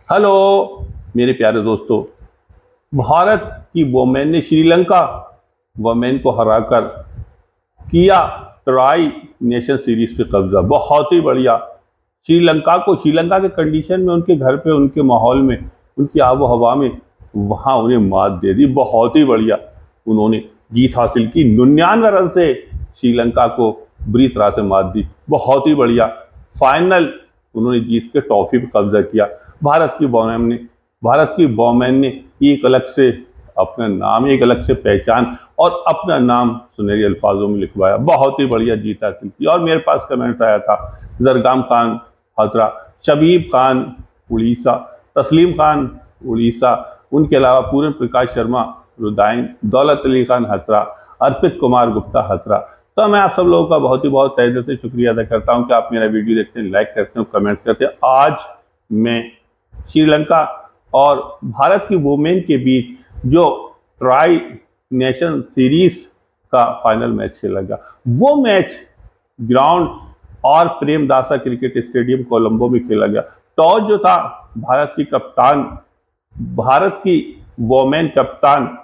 Hello मेरे प्यारे दोस्तों। भारत की वोमेन ने श्रीलंका वोमेन को हराकर किया ट्राई नेशन सीरीज पे कब्जा। बहुत ही बढ़िया। श्रीलंका के कंडीशन में, उनके घर पे, उनके माहौल में, उनकी आबो हवा में वहां उन्हें मात दे दी। बहुत ही बढ़िया उन्होंने जीत हासिल की। 99 रन से श्रीलंका को बुरी तरह से मात दी। बहुत ही बढ़िया। फाइनल उन्होंने जीत के ट्रॉफी पे कब्जा किया। भारत की वोमेन ने एक अलग से अपना नाम, एक अलग से पहचान और अपना नाम सुनहरे अल्फाजों में लिखवाया। बहुत ही बढ़िया जीत हासिल की। और मेरे पास कमेंट्स आया था, जरगाम खान हजरा, शबीब खान उड़ीसा, तस्लीम खान उड़ीसा, उनके अलावा पूरन प्रकाश शर्मा रुदायन, दौलत अली खान हथरा, अर्पित कुमार गुप्ता हथरा। तो मैं आप सब लोगों का बहुत ही बहुत तहे दिल से शुक्रिया अदा करता हूं कि आप मेरा वीडियो देखते हैं, लाइक करते हैं, कमेंट करते हैं। आज मैं श्रीलंका और भारत की वुमेन के बीच जो ट्राई नेशन सीरीज का फाइनल मैच खेला गया, वो मैच ग्राउंड और प्रेमदासा क्रिकेट स्टेडियम कोलंबो में खेला गया। टॉस जो था, भारत की वोमेन कप्तान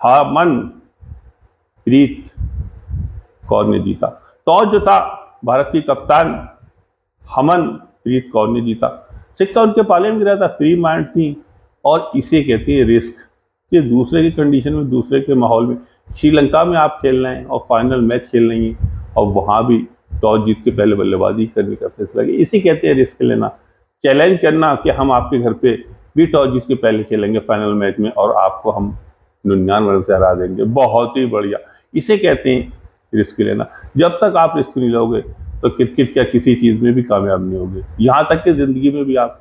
हरमनप्रीत कौर ने जीता। टॉस जो था, भारत की कप्तान हरमनप्रीत कौर ने जीता। सिक्का उनके पाले में गिरा था, फ्री माइंड थी। और इसे कहते हैं रिस्क, कि दूसरे की कंडीशन में, दूसरे के माहौल में श्रीलंका में आप खेल रहे हैं और फाइनल मैच खेल रही हैं, और वहां भी टॉस जीत के पहले बल्लेबाजी करने का फैसला किया। इसे कहते हैं रिस्क लेना, चैलेंज करना कि हम आपके घर पे भी टॉस जीत के पहले खेलेंगे फाइनल मैच में और आपको हम 99 रन से हरा देंगे। बहुत ही बढ़िया। इसे कहते हैं रिस्क लेना। जब तक आप रिस्क नहीं लोगे तो क्रिकेट क्या किसी चीज में भी कामयाब नहीं होगे। यहां तक कि जिंदगी में भी आप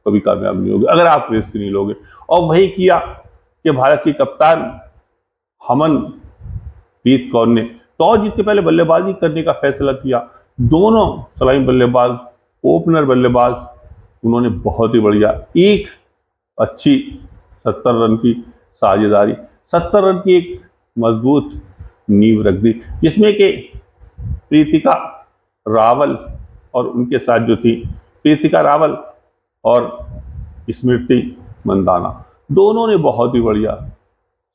कभी कामयाब नहीं होगे अगर आप रिस्क नहीं लोगे। और वही किया कि भारत की कप्तान हरमनप्रीत कौर ने टॉस जीत के पहले बल्लेबाजी करने का फैसला किया। दोनों सलामी बल्लेबाज, ओपनर बल्लेबाज, उन्होंने बहुत ही बढ़िया एक अच्छी 70 रन की साझेदारी, 70 रन की एक मजबूत नींव रख दी, जिसमें कि प्रीतिका रावल और उनके साथ जो थी प्रीतिका रावल और स्मृति मंदाना, दोनों ने बहुत ही बढ़िया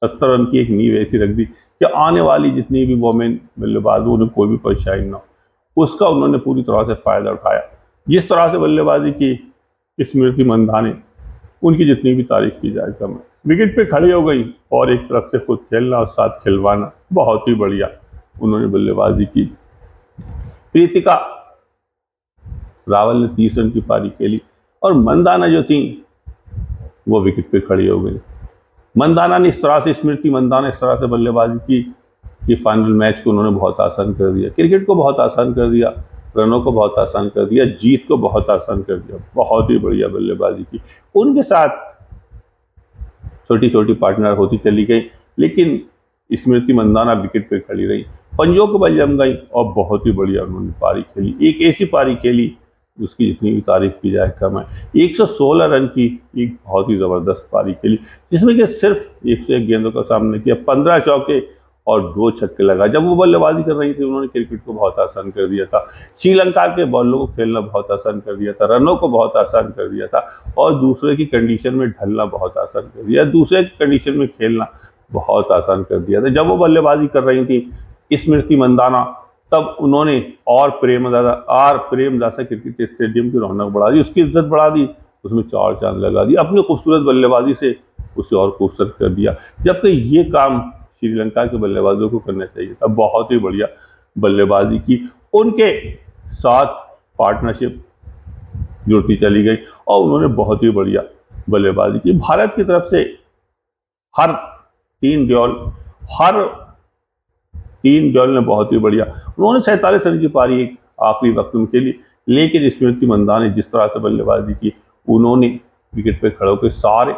70 रन की एक नींव ऐसी रख दी कि आने वाली जितनी भी वोमेन बल्लेबाज, उन्हें कोई भी परेशानी ना हो, उसका उन्होंने पूरी तरह से फायदा उठाया। जिस तरह से बल्लेबाजी की स्मृति मंदाना, उनकी जितनी भी तारीफ की जाए कम है। विकेट पे खड़ी हो गई और एक तरफ से खुद खेलना और साथ खिलवाना, बहुत ही बढ़िया उन्होंने बल्लेबाजी की। प्रीतिका रावल ने 30 रन की पारी खेली और मंदाना जो थी वो विकेट पे खड़ी हो गई। मंदाना ने इस तरह से, स्मृति मंदाना इस तरह से बल्लेबाजी की कि फाइनल मैच को उन्होंने बहुत आसान कर दिया, क्रिकेट को बहुत आसान कर दिया, रनों को बहुत आसान कर दिया, जीत को बहुत आसान कर दिया। बहुत ही बढ़िया बल्लेबाजी की। उनके साथ छोटी छोटी पार्टनर होती चली गई, लेकिन स्मृति मंदाना विकेट पे खड़ी रही, पंजों को बल जम गई और बहुत ही बढ़िया उन्होंने पारी खेली। एक ऐसी पारी खेली उसकी जितनी भी तारीफ की जाए कम है। 116 रन की एक बहुत ही जबरदस्त पारी खेली, जिसमें कि सिर्फ 101 गेंदों का सामना किया, 15 चौके और 2 छक्के लगा। जब वो बल्लेबाजी कर रही थी, उन्होंने क्रिकेट को बहुत आसान कर दिया था, श्रीलंका के बॉलों को खेलना बहुत आसान कर दिया था, रनों को बहुत आसान कर दिया था, और दूसरे की कंडीशन में ढलना बहुत आसान कर दिया, दूसरे की कंडीशन में खेलना बहुत आसान कर दिया था। जब वो बल्लेबाजी कर रही थी स्मृति मंदाना, तब उन्होंने और प्रेमदासा क्रिकेट स्टेडियम की रौनक बढ़ा दी, उसकी इज्जत बढ़ा दी, उसमें 4 चांद लगा दी, अपनी खूबसूरत बल्लेबाजी से उसे और खूबसूरत कर दिया। जबकि ये काम श्रीलंका के बल्लेबाजों को करना चाहिए था। बहुत ही बढ़िया बल्लेबाजी की, उनके साथ पार्टनरशिप जुड़ती चली गई और उन्होंने बहुत ही बढ़िया बल्लेबाजी की। भारत की तरफ से हर तीन जॉल ने बहुत ही बढ़िया, उन्होंने 47 रन की पारी एक आखिरी वक्त में खेली, लेकिन स्मृति मंदाना ने जिस तरह से बल्लेबाजी की, उन्होंने विकेट पे खड़े होकर सारे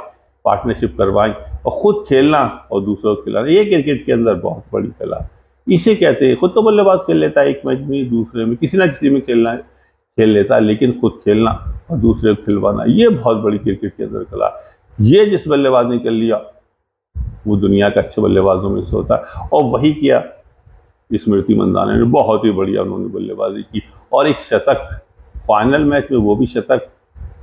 पार्टनरशिप करवाई और खुद खेलना और दूसरों को खिलाना, ये क्रिकेट के अंदर बहुत बड़ी कला है। इसे कहते हैं, खुद तो बल्लेबाज खेल लेता है, एक मैच में, दूसरे में, किसी ना किसी में खेल लेता है, लेकिन खुद खेलना और दूसरे को खिलवाना, ये बहुत बड़ी क्रिकेट के अंदर कला है। ये जिस बल्लेबाज ने कर लिया वो दुनिया के अच्छे बल्लेबाजों में से होता है, और वही किया स्मृति मंदाना ने। बहुत ही बढ़िया उन्होंने बल्लेबाजी की और एक शतक फाइनल मैच में, वो भी शतक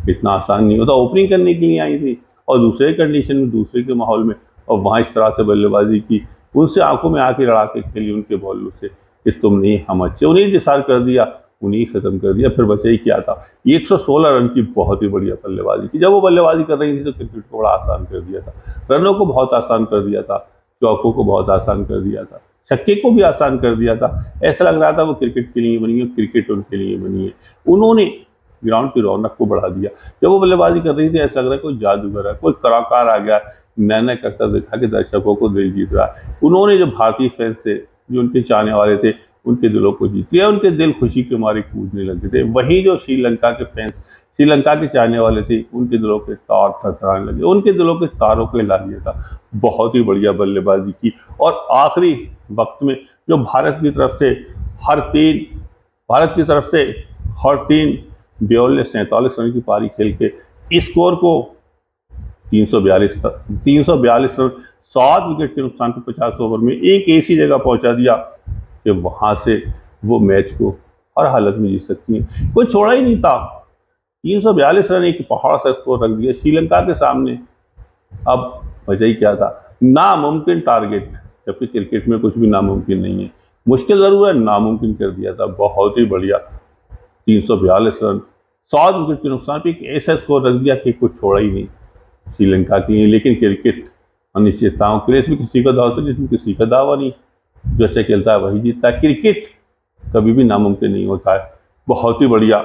इतना आसान नहीं होता। ओपनिंग करने के लिए आई थी और दूसरे कंडीशन में, दूसरे के माहौल में, और वहाँ इस तरह से बल्लेबाजी की, उनसे आंखों में आके लड़ा के खेली उनके बॉलों से कि तुम नहीं हम अच्छे, उन्हें डिसाइड कर दिया, उन्हीं खत्म कर दिया। फिर बचा ही क्या था, 116 रन की बहुत ही बढ़िया बल्लेबाजी की। जब वो बल्लेबाजी कर रही थी तो क्रिकेट को बड़ा आसान कर दिया था, रनों को बहुत आसान कर दिया था, चौकों को बहुत आसान कर दिया था, छक्के को भी आसान कर दिया था। ऐसा लग रहा था वो क्रिकेट के लिए बनी है, क्रिकेट उनके लिए बनी है। उन्होंने ग्राउंड की रौनक को बढ़ा दिया। जब वो बल्लेबाजी कर रही थी ऐसा लग रहा है कोई जादूगर है, कोई कलाकार आ गया, नया नया करता दिखा के दर्शकों को दिल जीत रहा है। उन्होंने जो भारतीय फैंस थे, जो उनके चाहने वाले थे, उनके दिलों को जीत लिया, उनके दिल खुशी के मारे कूदने लगे थे। वहीं जो श्रीलंका के फैंस, श्रीलंका के चाहने वाले थे, उनके दिलों के तार थरथराने लगे, उनके दिलों के तारों को हिला दिया था। बहुत ही बढ़िया बल्लेबाजी की। और आखिरी वक्त में जो भारत की तरफ से हर तीन बेओल ने 47 रन की पारी खेल के स्कोर को 342 रन 7 विकेट के नुकसान पर 50 ओवर में एक ऐसी जगह पहुंचा दिया कि वहां से वो मैच को हर हालत में जीत सकती है। कोई छोड़ा ही नहीं था। 342 रन एक पहाड़ सा स्कोर रख दिया श्रीलंका के सामने। अब वजह ही क्या था, नामुमकिन टारगेट, जबकि क्रिकेट में कुछ भी नामुमकिन नहीं है। मुश्किल जरूर है, नामुमकिन कर दिया था। बहुत ही बढ़िया 342 रन 7 विकेट के नुकसान पे एक ऐसा स्कोर रख दिया कि कुछ छोड़ा ही नहीं श्रीलंका के लिए। लेकिन क्रिकेट अनिश्चितताओं के लिए, इसमें किसी का दावा तो जिसमें किसी का दावा नहीं, जो अच्छा खेलता है वही जीतता है। क्रिकेट कभी भी नामुमकिन नहीं होता है। बहुत ही बढ़िया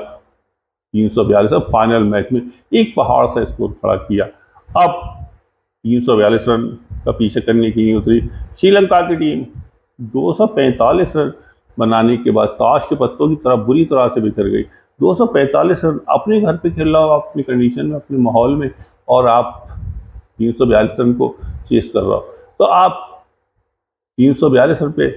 342 फाइनल मैच में एक पहाड़ सा स्कोर खड़ा किया। अब 342 रन का पीछे करने के लिए उतरी श्रीलंका की टीम। 245 रन बनाने के बाद ताश के पत्तों की तरह बुरी तरह से बिखर गई। 245 रन अपने घर पे खेल रहा हो, अपनी कंडीशन में, अपने माहौल में, और आप 342 रन को चेस कर रहा हो। तो आप 342 रन पे,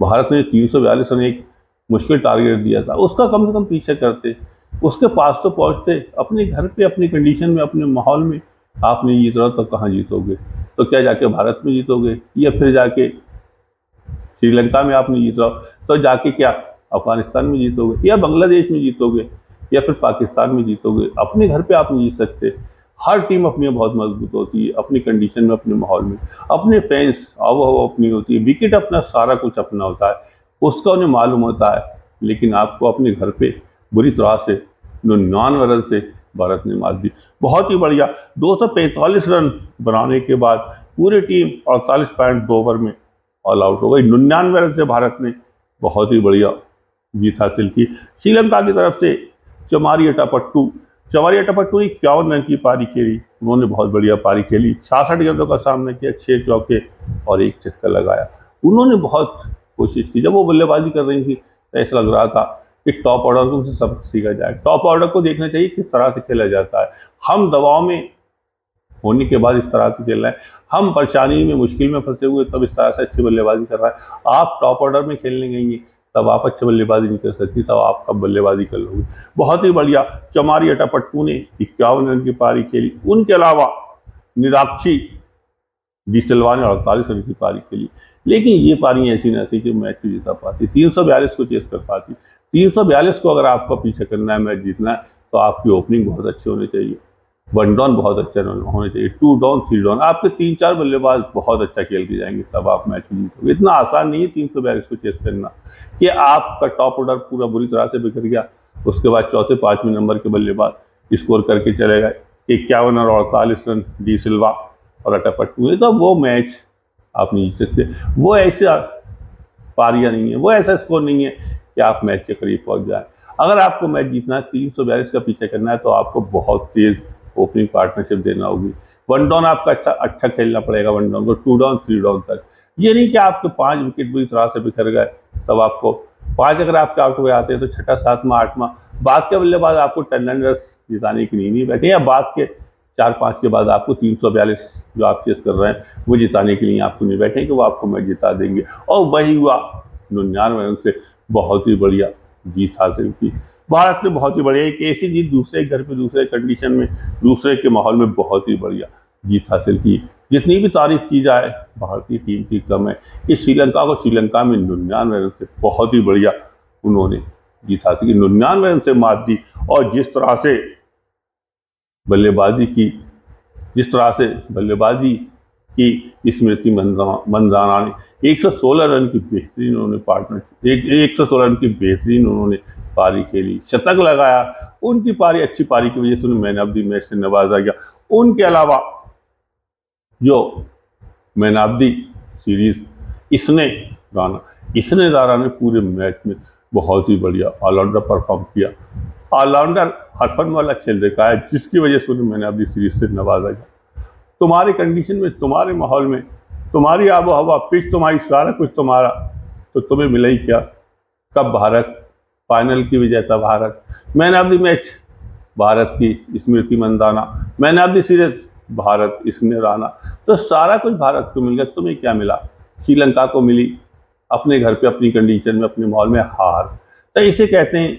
भारत ने 342 रन एक मुश्किल टारगेट दिया था, उसका कम से कम पीछे करते, उसके पास तो पहुंचते। अपने घर पे, अपनी कंडीशन में, अपने माहौल में आप नहीं जीत रहा तो कहाँ जीतोगे? तो क्या जाके भारत में जीतोगे, या फिर जाके श्रीलंका में आप नहीं जीत रहा तो जाके क्या अफगानिस्तान में जीतोगे, या बांग्लादेश में जीतोगे, या फिर पाकिस्तान में जीतोगे? अपने घर पे आप नहीं जीत सकते। हर टीम अपनी बहुत मजबूत होती है, अपनी कंडीशन में, अपने माहौल में, अपने फैंस आवो अपनी होती है, विकेट अपना, सारा कुछ अपना होता है, उसका उन्हें मालूम होता है। लेकिन आपको अपने घर पे बुरी तरह से 99 रन से भारत ने मार दी। बहुत ही बढ़िया 245 रन बनाने के बाद पूरी टीम 48.2 ओवर में ऑल आउट हो गई। 99 रन से भारत ने बहुत ही बढ़िया जीत हासिल की। श्रीलंका की तरफ से चमारी अटापट्टू ने 51 रन की पारी खेली। उन्होंने बहुत बढ़िया पारी खेली, 66 गेंदों का सामना किया, 6 चौके और 1 छक्का लगाया। उन्होंने बहुत कोशिश की। जब वो बल्लेबाजी कर रही थी तो ऐसा लग रहा था कि टॉप ऑर्डर को उनसे सबक सीखा जाए। टॉप ऑर्डर को देखना चाहिए किस तरह से खेला जाता है। हम दबाव में होने के बाद इस तरह से खेल रहे हैं, हम परेशानी में, मुश्किल में फंसे हुए तब इस तरह से अच्छी बल्लेबाजी कर रहा है। आप टॉप ऑर्डर में खेलने गई तब आप अच्छी बल्लेबाजी नहीं कर सकती, तब आप कब बल्लेबाजी कर लोगे। बहुत ही बढ़िया चमारी अटापट्टू ने 51 रन की पारी खेली। उनके अलावा निराक्षी डी सिल्वा ने 48 रन की पारी खेली। लेकिन ये पारी ऐसी न थी कि मैच को जीता पाती, 342 को चेस कर पाती। 342 को अगर आपको पीछे करना है, मैच जीतना है, तो आपकी ओपनिंग बहुत अच्छी होनी चाहिए, 1 डाउन बहुत अच्छे होने चाहिए, 2 डाउन 3 डाउन, आपके 3-4 बल्लेबाज बहुत अच्छा खेल के जाएंगे, तब आप मैच जीतोगे। इतना आसान नहीं है 342 को चेस करना कि आपका टॉप ऑर्डर पूरा बुरी तरह से बिखर गया, उसके बाद चौथे 5वें नंबर के बल्लेबाज स्कोर करके चले गए 51 और 48 रन डी सिल्वा और अटापट्टू। तो वो मैच आप नहीं जीत सकते। वो ऐसा पारियां नहीं है, वो ऐसा स्कोर नहीं है कि आप मैच के करीब पहुंच जाए। अगर आपको मैच जीतना है, 342 का पीछे करना है, तो आपको बहुत तेज ओपनिंग पार्टनरशिप देना होगी। 1 डाउन आपका अच्छा खेलना पड़ेगा, 1 डाउन को 2 डाउन 3 डाउन तक। ये नहीं कि आपके 5 विकेट बुरी तरह से बिखर गए तब आपको 5 अगर आपके आउट हुए आते हैं तो 6ठा 7वां 8वां बाद के बल्लेबाज आपको 10 रन जिताने के लिए नहीं बैठे, या बाद के 4-5 के बाद आपको 342 जो आप चेस कर रहे हैं वो जिताने के लिए आपको नहीं बैठे कि वो आपको मैच जिता देंगे। और वही हुआ, 99 रन से बहुत ही बढ़िया जीत हासिल की भारत ने। बहुत ही बढ़िया एक ऐसी जीत, दूसरे घर पे, दूसरे कंडीशन में, दूसरे के माहौल में बहुत ही बढ़िया जीत हासिल की। जितनी भी तारीफ की जाए भारतीय टीम की कम है कि श्रीलंका को श्रीलंका में 99 रन से बहुत ही बढ़िया उन्होंने जीत हासिल की, 99 रन से मात दी। और जिस तरह से बल्लेबाजी की स्मृति मंदाना ने 116 रन की बेहतरीन उन्होंने पार्टनर 116 रन की बेहतरीन उन्होंने पारी खेली, शतक लगाया। उनकी पारी, अच्छी पारी की वजह से उन्हें मैन ऑफ द मैच से नवाजा गया। उनके अलावा जो मैन ऑफ द सीरीज इसने राणा ने पूरे मैच में बहुत ही बढ़िया ऑलराउंडर परफॉर्म किया। ऑलराउंडर हरफन वाला खेल देखा है, जिसकी वजह से उन्हें मैन ऑफ द सीरीज से नवाजा गया। तुम्हारी कंडीशन में, तुम्हारे माहौल में, तुम्हारी आबो हवा, पिच तुम्हारी, सारा कुछ तुम्हारा, तो तुम्हें मिला ही क्या? कब भारत, फाइनल की विजेता Bharat, man of the match Bharat की Smriti Mandhana, man of the series Bharat इसने राणा, तो सारा कुछ भारत को मिल गया। तुम्हें क्या मिला? श्रीलंका को मिली अपने घर पे, अपनी कंडीशन में, अपने माहौल में हार। तो इसे कहते हैं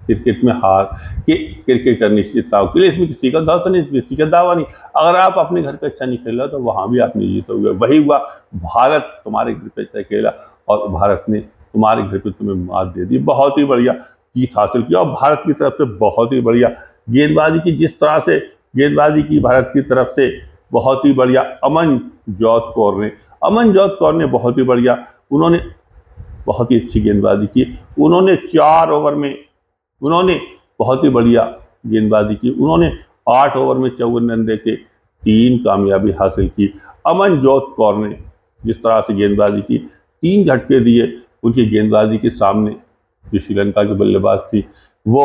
क्रिकेट में हार, कि क्रिकेट अनिश्चितता के लिए इसमें किसी का दावा तो नहीं, किसी का दावा नहीं। अगर आप अपने घर पे अच्छा नहीं खेला तो वहां भी आप नहीं जीतोगे। वही हुआ, भारत तुम्हारे घर पे अच्छा खेला और भारत ने तुम्हारे घर पे तुम्हें मात दे दी। बहुत ही बढ़िया जीत हासिल किया और भारत की तरफ से बहुत ही बढ़िया गेंदबाजी की, जिस तरह से गेंदबाजी की भारत की तरफ से बहुत ही बढ़िया। अमनजोत कौर ने बहुत ही बढ़िया, उन्होंने बहुत ही अच्छी गेंदबाजी की। उन्होंने 4 ओवर में बहुत ही बढ़िया गेंदबाजी की। उन्होंने 8 ओवर में 54 रन देके 3 कामयाबी हासिल की। अमनजोत कौर ने जिस तरह से गेंदबाजी की, 3 झटके दिए। उनकी गेंदबाजी के सामने जो श्रीलंका की बल्लेबाज थी वो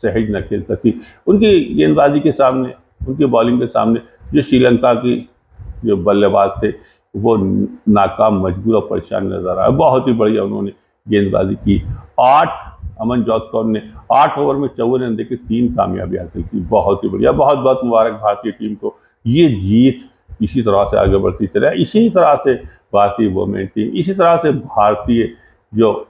सहज न खेल सकी। उनकी गेंदबाजी के सामने, उनकी बॉलिंग के सामने जो श्रीलंका की जो बल्लेबाज थे वो नाकाम, मजबूर और परेशान नजर आया। बहुत ही बढ़िया उन्होंने गेंदबाजी की। अमनजोत कौर ने 8 ओवर में 54 रन देके 3 कामयाबी हासिल की। बहुत ही बढ़िया, बहुत बहुत मुबारक भारतीय टीम को। ये जीत इसी तरह से आगे बढ़ती चले, इसी तरह से भारतीय वुमेन टीम, इसी तरह से भारतीय जो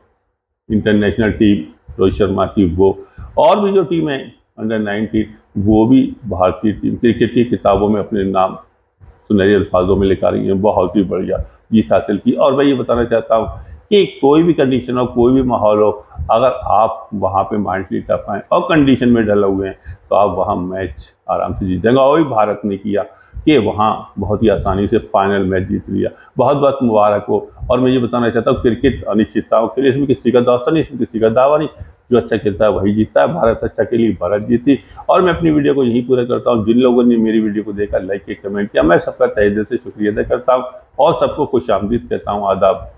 इंटरनेशनल टीम रोहित शर्मा की, वो और भी जो टीम है अंडर 19, वो भी भारतीय टीम क्रिकेट की किताबों में अपने नाम सुनहरे अल्फाजों में लिखा रही है। बहुत ही बढ़िया जीत हासिल की। और मैं ये बताना चाहता हूँ कि कोई भी कंडीशन हो, कोई भी माहौल हो, अगर आप वहाँ पे माइंडली टफ आए और कंडीशन में डले हुए हैं तो आप वहाँ मैच आराम से जीत जाएंगे। और भारत ने किया कि वहाँ बहुत ही आसानी से फाइनल मैच जीत लिया। बहुत बहुत मुबारक हो। और मैं ये बताना चाहता हूँ, क्रिकेट अनिश्चितताओं के लिए, इसमें किसी का दोस्त नहीं, इसमें किसी का दावा नहीं। जो अच्छा खेलता है वही जीतता है। भारत अच्छा खेली, भारत जीती। और मैं अपनी वीडियो को यहीं पूरा करता हूँ। जिन लोगों ने मेरी वीडियो को देखा, लाइक किया, कमेंट किया, मैं सबका तहे दिल से शुक्रिया अदा करता हूँ और सबको खुश आमदीद कहता हूँ। आदाब।